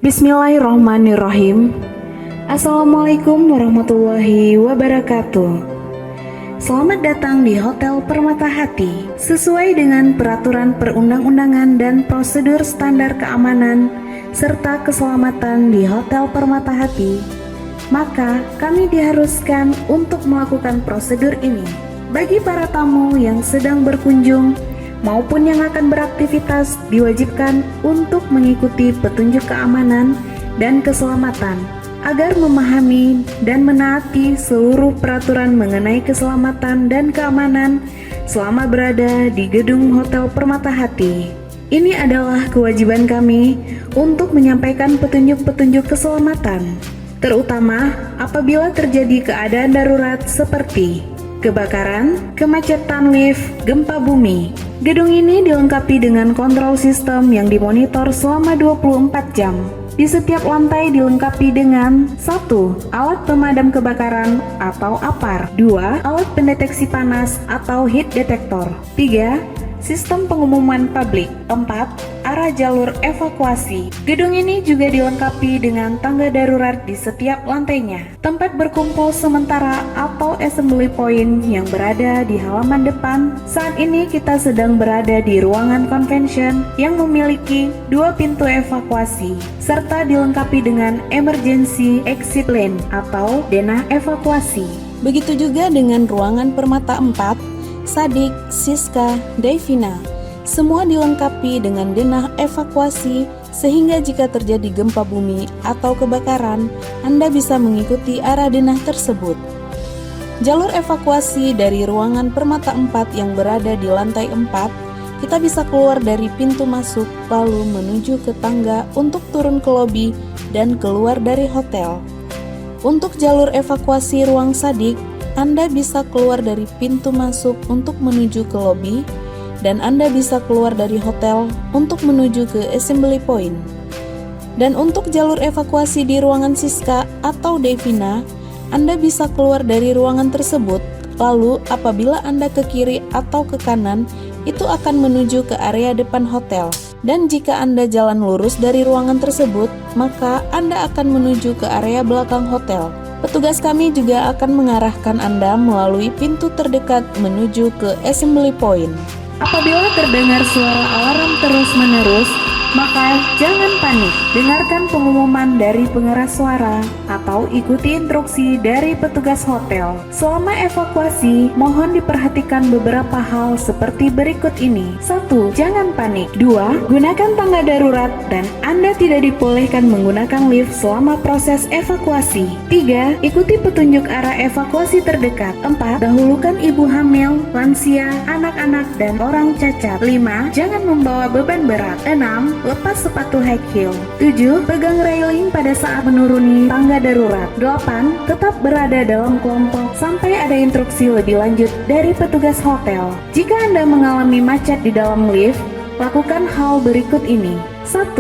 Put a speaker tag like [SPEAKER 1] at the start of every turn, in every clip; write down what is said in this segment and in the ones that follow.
[SPEAKER 1] Bismillahirrahmanirrahim. Assalamualaikum warahmatullahi wabarakatuh. Selamat datang di Hotel Permata Hati. Sesuai dengan peraturan perundang-undangan dan prosedur standar keamanan serta keselamatan di Hotel Permata Hati, maka kami diharuskan untuk melakukan prosedur ini. Bagi para tamu yang sedang berkunjung maupun yang akan beraktivitas, diwajibkan untuk mengikuti petunjuk keamanan dan keselamatan agar memahami dan menaati seluruh peraturan mengenai keselamatan dan keamanan selama berada di gedung Hotel Permata Hati. Ini adalah kewajiban kami untuk menyampaikan petunjuk-petunjuk keselamatan, terutama apabila terjadi keadaan darurat seperti kebakaran, kemacetan lift, gempa bumi. Gedung ini dilengkapi dengan kontrol sistem yang dimonitor selama 24 jam. Di setiap lantai dilengkapi dengan 1. Alat pemadam kebakaran atau APAR. 2. Alat pendeteksi panas atau heat detector. 3. Sistem pengumuman publik. 4. Arah jalur evakuasi. Gedung ini juga dilengkapi dengan tangga darurat di setiap lantainya. Tempat berkumpul sementara atau assembly point yang berada di halaman depan. Saat ini kita sedang berada di ruangan convention yang memiliki 2 pintu evakuasi serta dilengkapi dengan emergency exit lane atau denah evakuasi. Begitu juga dengan ruangan Permata 4, Sadik, Siska, Devina. Semua dilengkapi dengan denah evakuasi sehingga jika terjadi gempa bumi atau kebakaran, Anda bisa mengikuti arah denah tersebut. Jalur evakuasi dari ruangan Permata 4 yang berada di lantai 4, kita bisa keluar dari pintu masuk lalu menuju ke tangga untuk turun ke lobi dan keluar dari hotel. Untuk jalur evakuasi ruang Sadik, Anda bisa keluar dari pintu masuk untuk menuju ke lobi, dan Anda bisa keluar dari hotel untuk menuju ke assembly point. Dan untuk jalur evakuasi di ruangan Siska atau Devina, Anda bisa keluar dari ruangan tersebut, lalu apabila Anda ke kiri atau ke kanan, itu akan menuju ke area depan hotel. Dan jika Anda jalan lurus dari ruangan tersebut, maka Anda akan menuju ke area belakang hotel. Petugas kami juga akan mengarahkan Anda melalui pintu terdekat menuju ke assembly point. Apabila terdengar suara alarm terus-menerus, maka jangan panik. Dengarkan pengumuman dari pengeras suara atau ikuti instruksi dari petugas hotel. Selama evakuasi, mohon diperhatikan beberapa hal seperti berikut ini. 1. Jangan panik. 2. Gunakan tangga darurat dan Anda tidak dibolehkan menggunakan lift selama proses evakuasi. 3. Ikuti petunjuk arah evakuasi terdekat. 4. Dahulukan ibu hamil, lansia, anak-anak, dan orang cacat. 5. Jangan membawa beban berat. 6. Lepas sepatu high heel. 7. Pegang railing pada saat menuruni tangga darurat. 8. Tetap berada dalam kelompok sampai ada instruksi lebih lanjut dari petugas hotel. Jika Anda mengalami macet di dalam lift, lakukan hal berikut ini. 1.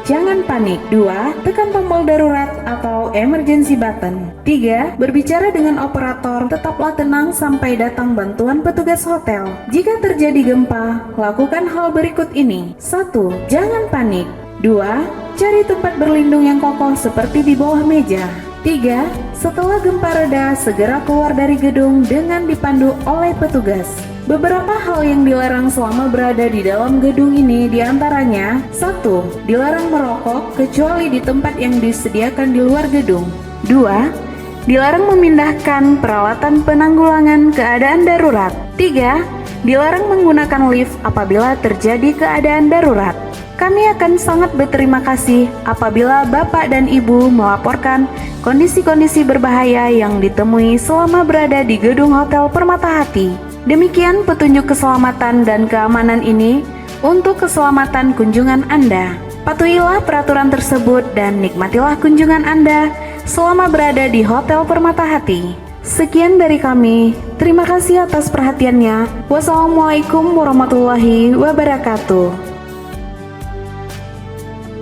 [SPEAKER 1] Jangan panik. 2. Tekan tombol darurat atau emergency button. 3. Berbicara dengan operator, tetaplah tenang sampai datang bantuan petugas hotel. Jika terjadi gempa, lakukan hal berikut ini. 1. Jangan panik. 2. Cari tempat berlindung yang kokoh seperti di bawah meja. 3. Setelah gempa reda, segera keluar dari gedung dengan dipandu oleh petugas. Beberapa hal yang dilarang selama berada di dalam gedung ini diantaranya 1. Dilarang merokok kecuali di tempat yang disediakan di luar gedung. 2. Dilarang memindahkan peralatan penanggulangan keadaan darurat. 3. Dilarang menggunakan lift apabila terjadi keadaan darurat. Kami akan sangat berterima kasih apabila Bapak dan Ibu melaporkan kondisi-kondisi berbahaya yang ditemui selama berada di gedung Hotel Permata Hati. Demikian petunjuk keselamatan dan keamanan ini untuk keselamatan kunjungan Anda. Patuhilah peraturan tersebut dan nikmatilah kunjungan Anda selama berada di Hotel Permata Hati. Sekian dari kami, terima kasih atas perhatiannya. Wassalamualaikum warahmatullahi wabarakatuh.